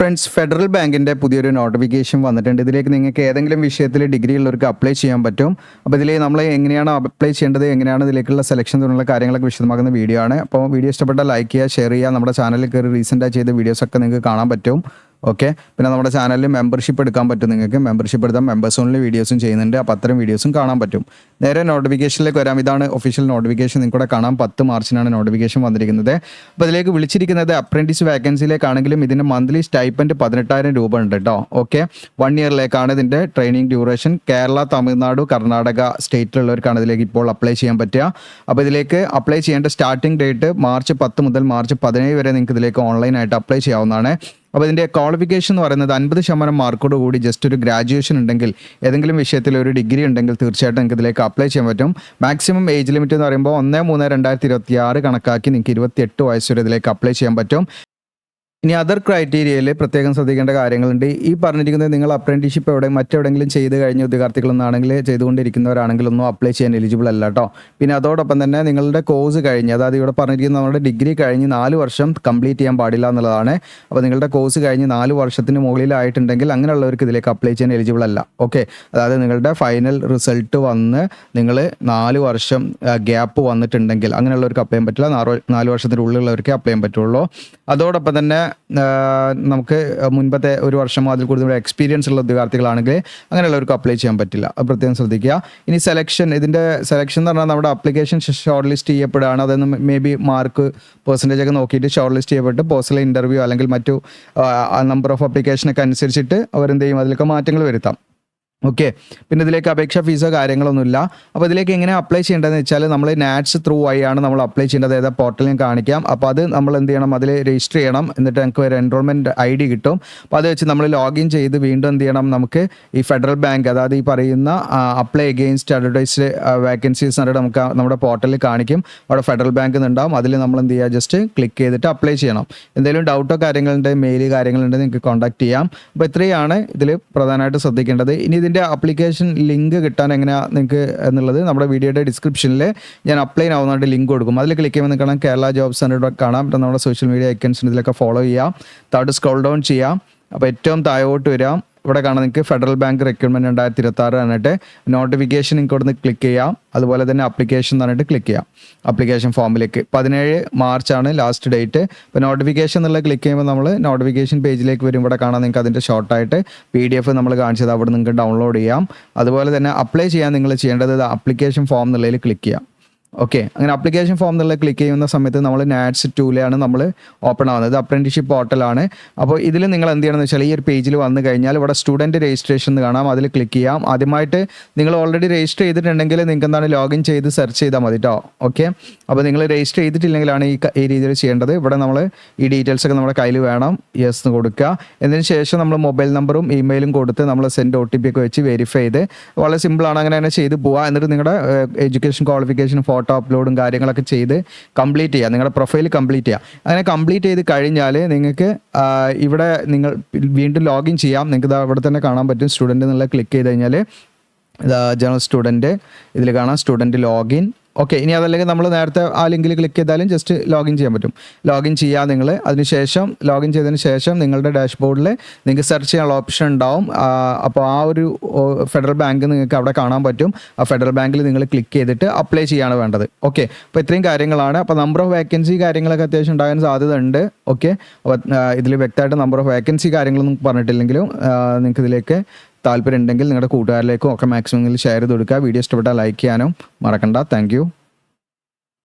Friends, federal ബാങ്കിൻ്റെ പുതിയൊരു notification വന്നിട്ടുണ്ട്. ഇതിലേക്ക് നിങ്ങൾക്ക് ഏതെങ്കിലും വിഷയത്തിൽ ഡിഗ്രി ഉള്ളവർക്ക് അപ്ലൈ ചെയ്യാൻ പറ്റും. അപ്പോൾ ഇതിൽ നമ്മൾ എങ്ങനെയാണ് അപ്ലൈ ചെയ്യേണ്ടത്, എങ്ങനെയാണ് ഇതിലേക്കുള്ള സെലക്ഷൻ തുടങ്ങിയ കാര്യങ്ങളൊക്കെ വിശദമാക്കുന്ന വീഡിയോ ആണ്. അപ്പോൾ വീഡിയോ ഇഷ്ടപ്പെട്ടാൽ ലൈക്ക് ചെയ്യുക, ഷെയർ ചെയ്യുക. നമ്മുടെ ചാനലിൽ കയറി റീസെൻ്റായി ചെയ്ത വീഡിയോസൊക്കെ നിങ്ങൾക്ക് കാണാൻ പറ്റും. ഓക്കെ, പിന്നെ നമ്മുടെ ചാനലിൽ മെമ്പർഷിപ്പ് എടുക്കാൻ പറ്റും. നിങ്ങൾക്ക് മെമ്പർഷിപ്പ് എടുത്താൽ മെമ്പേഴ്സ് ഓൺലി വീഡിയോസും ചെയ്യുന്നുണ്ട്. അപ്പോൾ അത്തരം വീഡിയോസും കാണാൻ പറ്റും. നേരെ നോട്ടിഫിക്കേഷനിലേക്ക് വരാം. ഇതാണ് ഒഫീഷ്യൽ നോട്ടിഫിക്കേഷൻ. നിങ്ങൾക്കൂടെ കാണാം. 10 മാർച്ചിനാണ് നോട്ടിഫിക്കേഷൻ വന്നിരിക്കുന്നത്. അപ്പോൾ ഇതിലേക്ക് വിളിച്ചിരിക്കുന്നത് അപ്രൻറ്റീസ് വേക്കൻസിയിലേക്കാണെങ്കിലും ഇതിൻ്റെ മന്ത്ലി സ്റ്റൈപ്പൻഡ് 18,000 രൂപ ഉണ്ട് കേട്ടോ. ഓക്കെ, 1 ഇയറിലേക്കാണ് ഇതിൻ്റെ ട്രെയിനിങ് ഡ്യൂറേഷൻ. കേരള, തമിഴ്നാട്, കർണാടക സ്റ്റേറ്റിലുള്ളവർക്കാണ് ഇതിലേക്ക് ഇപ്പോൾ അപ്ലൈ ചെയ്യാൻ പറ്റുക. അപ്പോൾ ഇതിലേക്ക് അപ്ലൈ ചെയ്യേണ്ട സ്റ്റാർട്ടിംഗ് ഡേറ്റ് മാർച്ച് 10 മുതൽ മാർച്ച് 17 വരെ നിങ്ങൾക്ക് ഇതിലേക്ക് ഓൺലൈനായിട്ട് അപ്ലൈ ചെയ്യാവുന്നതാണ്. അപ്പോൾ ഇതിൻ്റെ ക്വാളിഫിക്കേഷൻ എന്ന് പറയുന്നത് 50% മാർക്കോട് കൂടി ജസ്റ്റ് ഒരു ഗ്രാജുവേഷൻ ഉണ്ടെങ്കിൽ, ഏതെങ്കിലും വിഷയത്തിൽ ഒരു ഡിഗ്രി ഉണ്ടെങ്കിൽ തീർച്ചയായിട്ടും നിങ്ങൾക്ക് ഇതിലേക്ക് അപ്ലൈ ചെയ്യാൻ പറ്റും. മാക്സിമം ഏജ് ലിമിറ്റ് എന്ന് പറയുമ്പോൾ 1/3/2026 കണക്കാക്കി നിങ്ങൾക്ക് 28 വയസ്സ് വരെ ഇതിലേക്ക് അപ്ലൈ ചെയ്യാൻ പറ്റും. ഇനി അതർ ക്രൈറ്റീരിയയിൽ പ്രത്യേകം ശ്രദ്ധിക്കേണ്ട കാര്യങ്ങളുണ്ട്. ഈ പറഞ്ഞിരിക്കുന്നത് നിങ്ങൾ അപ്രൻറ്റീഷിപ്പ് മറ്റെവിടെയെങ്കിലും ചെയ്ത് കഴിഞ്ഞ ഉദ്യോഗാർത്ഥികളൊന്നാണെങ്കിൽ, ചെയ്തുകൊണ്ടിരിക്കുന്നവരാണെങ്കിൽ ഒന്നും അപ്ലൈ ചെയ്യാൻ എലിജിബിൾ അല്ല കേട്ടോ. പിന്നെ അതോടൊപ്പം തന്നെ നിങ്ങളുടെ കോഴ്സ് കഴിഞ്ഞ്, അതായത് ഇവിടെ പറഞ്ഞിരിക്കുന്നത് നമ്മുടെ ഡിഗ്രി കഴിഞ്ഞ് 4 വർഷം കംപ്ലീറ്റ് ചെയ്യാൻ പാടില്ല എന്നുള്ളതാണ്. അപ്പോൾ നിങ്ങളുടെ കോഴ്സ് കഴിഞ്ഞ് 4 വർഷത്തിന് മുകളിലായിട്ടുണ്ടെങ്കിൽ അങ്ങനെയുള്ളവർക്ക് ഇതിലേക്ക് അപ്ലൈ ചെയ്യാൻ എലിജിബിൾ അല്ല. ഓക്കെ, അതായത് നിങ്ങളുടെ ഫൈനൽ റിസൾട്ട് വന്ന് നിങ്ങൾ 4 വർഷം ഗ്യാപ്പ് വന്നിട്ടുണ്ടെങ്കിൽ അങ്ങനെയുള്ളവർക്ക് അപ്ലൈ ചെയ്യാൻ പറ്റില്ല. 4 വർഷത്തിൻ്റെ ഉള്ളിലുള്ളവർക്ക് അപ്ലൈ ചെയ്യാൻ പറ്റുള്ളൂ. അതോടൊപ്പം തന്നെ നമുക്ക് മുൻപത്തെ 1 വർഷമോ അതിൽ കൂടുതൽ എക്സ്പീരിയൻസ് ഉള്ള ഉദ്യോഗാർത്ഥികളാണെങ്കിൽ അങ്ങനെയുള്ളവർക്ക് അപ്ലൈ ചെയ്യാൻ പറ്റില്ല. അത് പ്രത്യേകം ശ്രദ്ധിക്കുക. ഇനി ഇതിൻ്റെ സെലക്ഷൻ എന്ന് പറഞ്ഞാൽ നമ്മുടെ അപ്ലിക്കേഷൻ ഷോർട്ട് ലിസ്റ്റ് ചെയ്യപ്പെടുകയാണ്. അതൊന്ന് മേ ബി മാർക്ക് പെർസെൻറ്റേജ് ഒക്കെ നോക്കിയിട്ട് ഷോർട്ട് ലിസ്റ്റ് ചെയ്യപ്പെട്ട് പേഴ്സണൽ ഇൻ്റർവ്യൂ അല്ലെങ്കിൽ മറ്റു നമ്പർ ഓഫ് അപ്ലിക്കേഷനൊക്കെ അനുസരിച്ചിട്ട് അവരെന്ത് ചെയ്യും, അതിലൊക്കെ മാറ്റങ്ങൾ വരുത്താം. ഓക്കെ, പിന്നെ ഇതിലേക്ക് അപേക്ഷ ഫീസോ കാര്യങ്ങളൊന്നുമില്ല. അപ്പോൾ ഇതിലേക്ക് എങ്ങനെ അപ്ലൈ ചെയ്യേണ്ടതെന്ന് വെച്ചാൽ നമ്മൾ നാറ്റ്സ് ത്രൂ വഴിയാണ് നമ്മൾ അപ്ലൈ ചെയ്യേണ്ടത്. ഏതാ പോർട്ടൽ ഞാൻ കാണിക്കാം. അപ്പോൾ അത് നമ്മൾ എന്ത് ചെയ്യണം, അതിൽ രജിസ്റ്റർ ചെയ്യണം. എന്നിട്ട് നമുക്ക് ഒരു എൻറോൾമെൻറ്റ് ID കിട്ടും. അപ്പോൾ അത് വെച്ച് നമ്മൾ ലോഗിൻ ചെയ്ത് വീണ്ടും എന്ത് ചെയ്യണം, നമുക്ക് ഈ ഫെഡറൽ ബാങ്ക്, അതായത് ഈ പറയുന്ന അപ്ലൈ അഗെയിൻസ്റ്റ് അഡ്വർടൈസ്ഡ് വേക്കൻസീസ് എന്നിട്ട് നമുക്ക് നമ്മുടെ പോർട്ടലിൽ കാണിക്കും. അവിടെ ഫെഡറൽ ബാങ്ക് എന്നുണ്ടാവും. അതിൽ നമ്മൾ എന്ത് ചെയ്യുക, ജസ്റ്റ് ക്ലിക്ക് ചെയ്തിട്ട് അപ്ലൈ ചെയ്യണം. എന്തെങ്കിലും ഡൗട്ടോ കാര്യങ്ങളുണ്ട്, മെയിൽ കാര്യങ്ങളുണ്ട്, നിങ്ങൾക്ക് കോൺടാക്ട് ചെയ്യാം. അപ്പോൾ ഇത്രയാണ് ഇതിൽ പ്രധാനമായിട്ട് ശ്രദ്ധിക്കേണ്ടത്. ഇനി ഇതിൻ്റെ അപ്ലിക്കേഷൻ ലിങ്ക് കിട്ടാൻ എങ്ങനെയാണ് നിങ്ങൾക്ക് എന്നുള്ളത് നമ്മുടെ വീഡിയോയുടെ ഡിസ്ക്രിപ്ഷനിൽ ഞാൻ അപ്ലൈ ആവുന്നതായിട്ട് ലിങ്ക് കൊടുക്കും. അതിൽ ക്ലിക്ക് ചെയ്യുമ്പോൾ നിങ്ങൾക്ക് കാണാം കേരള ജോബ് സെൻ്റർ കാണാം. നമ്മുടെ സോഷ്യൽ മീഡിയ ഐക്കൺസിന് ഇതിലൊക്കെ ഫോളോ ചെയ്യാം. താഴോട്ട് സ്ക്രോൾ ഡൗൺ ചെയ്യാം. അപ്പോൾ ഏറ്റവും താഴോട്ട് വരാം. ഇവിടെ കാണാൻ നിങ്ങൾക്ക് ഫെഡറൽ ബാങ്ക് റിക്രൂട്ട്മെൻറ്റ് 2026 പറഞ്ഞിട്ട് നോട്ടിഫിക്കേഷൻ നിങ്ങൾക്ക് ഇവിടെ നിന്ന് ക്ലിക്ക് ചെയ്യാം. അതുപോലെ തന്നെ അപ്ലിക്കേഷൻ എന്ന് പറഞ്ഞിട്ട് ക്ലിക്ക് ചെയ്യാം. അപ്ലിക്കേഷൻ ഫോമിലേക്ക് 17 മാർച്ചാണ് ലാസ്റ്റ് ഡേറ്റ്. ഇപ്പോൾ നോട്ടിഫിക്കേഷൻ എന്നുള്ള ക്ലിക്ക് ചെയ്യുമ്പോൾ നമ്മൾ നോട്ടിഫിക്കേഷൻ പേജിലേക്ക് വരും. ഇവിടെ കാണാൻ നിങ്ങൾക്ക് അതിൻ്റെ ഷോർട്ടായിട്ട് PDF നമ്മൾ കാണിച്ചത് അവിടെ നിങ്ങൾക്ക് ഡൗൺലോഡ് ചെയ്യാം. അതുപോലെ തന്നെ അപ്ലൈ ചെയ്യാൻ നിങ്ങൾ ചെയ്യേണ്ടത് അപ്ലിക്കേഷൻ ഫോം എന്നുള്ളതിൽ ക്ലിക്ക് ചെയ്യാം. ഓക്കെ, അങ്ങനെ അപ്ലിക്കേഷൻ ഫോം എന്നുള്ള ക്ലിക്ക് ചെയ്യുന്ന സമയത്ത് നമ്മൾ നാറ്റ്സ് 2 നമ്മൾ ഓപ്പൺ ആവുന്നത്. അപ്രൻറ്റീഷിപ്പ് പോർട്ടലാണ്. അപ്പോൾ ഇതിൽ നിങ്ങൾ എന്ത് ചെയ്യണമെന്ന് വെച്ചാൽ ഈ ഒരു പേജിൽ വന്നു കഴിഞ്ഞാൽ ഇവിടെ സ്റ്റുഡൻറ്റ് രജിസ്ട്രേഷൻ എന്ന് കാണാം. അതിൽ ക്ലിക്ക് ചെയ്യാം. ആദ്യമായിട്ട് നിങ്ങൾ ഓൾറെഡി രജിസ്റ്റർ ചെയ്തിട്ടുണ്ടെങ്കിൽ നിങ്ങൾക്ക് എന്താണ് ലോഗിൻ ചെയ്ത് സെർച്ച് ചെയ്താൽ മതി കേട്ടോ. ഓക്കെ, അപ്പോൾ നിങ്ങൾ രജിസ്റ്റർ ചെയ്തിട്ടില്ലെങ്കിലാണ് ഈ രീതിയിൽ ചെയ്യേണ്ടത്. ഇവിടെ നമ്മൾ ഈ ഡീറ്റെയിൽസ് ഒക്കെ നമ്മുടെ കയ്യിൽ വേണം. യെസ് എന്ന് കൊടുക്കുക. എന്നതിന് ശേഷം നമ്മൾ മൊബൈൽ നമ്പറും ഇമെയിലും കൊടുത്ത് നമ്മൾ സെൻഡ് OTP ഒക്കെ വെച്ച് വെരിഫൈ ചെയ്ത്, വളരെ സിമ്പിളാണ്, അങ്ങനെ തന്നെ ചെയ്ത് പോവുക. എന്നിട്ട് നിങ്ങളുടെ എഡ്യൂക്കേഷൻ ക്വാളിഫിക്കേഷൻ ഫോട്ടോ അപ്ലോഡും കാര്യങ്ങളൊക്കെ ചെയ്ത് കംപ്ലീറ്റ് ചെയ്യുക. നിങ്ങളുടെ പ്രൊഫൈൽ കംപ്ലീറ്റ് ചെയ്യുക. അങ്ങനെ കംപ്ലീറ്റ് ചെയ്ത് കഴിഞ്ഞാൽ നിങ്ങൾക്ക് ഇവിടെ നിങ്ങൾ വീണ്ടും ലോഗിൻ ചെയ്യാം. നിങ്ങൾക്ക് അവിടെ തന്നെ കാണാൻ പറ്റും. സ്റ്റുഡൻറ്റ് എന്നുള്ള ക്ലിക്ക് ചെയ്ത് കഴിഞ്ഞാൽ ജനറൽ സ്റ്റുഡൻറ്റ് ഇതിൽ കാണാം, സ്റ്റുഡൻറ്റ് ലോഗിൻ. ഓക്കെ, ഇനി അതല്ലെങ്കിൽ നമ്മൾ നേരത്തെ ആ ലിങ്കിൽ ക്ലിക്ക് ചെയ്താലും ജസ്റ്റ് ലോഗിൻ ചെയ്യാൻ പറ്റും. ലോഗിൻ ചെയ്യുക നിങ്ങൾ. അതിനുശേഷം ലോഗിൻ ചെയ്തതിന് ശേഷം നിങ്ങളുടെ ഡാഷ്ബോർഡിൽ നിങ്ങൾക്ക് സെർച്ച് ചെയ്യാനുള്ള ഓപ്ഷൻ ഉണ്ടാവും. അപ്പോൾ ആ ഒരു ഫെഡറൽ ബാങ്ക് നിങ്ങൾക്ക് അവിടെ കാണാൻ പറ്റും. ആ ഫെഡറൽ ബാങ്കിൽ നിങ്ങൾ ക്ലിക്ക് ചെയ്തിട്ട് അപ്ലൈ ചെയ്യാണ് വേണ്ടത്. ഓക്കെ, അപ്പോൾ ഇത്രയും കാര്യങ്ങളാണ്. അപ്പോൾ നമ്പർ ഓഫ് വേക്കൻസി കാര്യങ്ങളൊക്കെ അത്യാവശ്യം ഉണ്ടാകാൻ സാധ്യത ഉണ്ട്. ഓക്കെ, അപ്പോൾ ഇതിൽ വ്യക്തമായിട്ട് നമ്പർ ഓഫ് വേക്കൻസി കാര്യങ്ങളൊന്നും പറഞ്ഞിട്ടില്ലെങ്കിലും നിങ്ങൾക്ക് ഇതിലേക്ക് താല്പര്യം ഉണ്ടെങ്കിൽ നിങ്ങളുടെ കൂട്ടുകാരിലേക്കും ഒക്കെ മാക്സിമം ഷെയർ ചെയ്ത് കൊടുക്കുക. വീഡിയോ ഇഷ്ടപ്പെട്ടാൽ ലൈക്ക് ചെയ്യാനും മറക്കണ്ട. Thank you.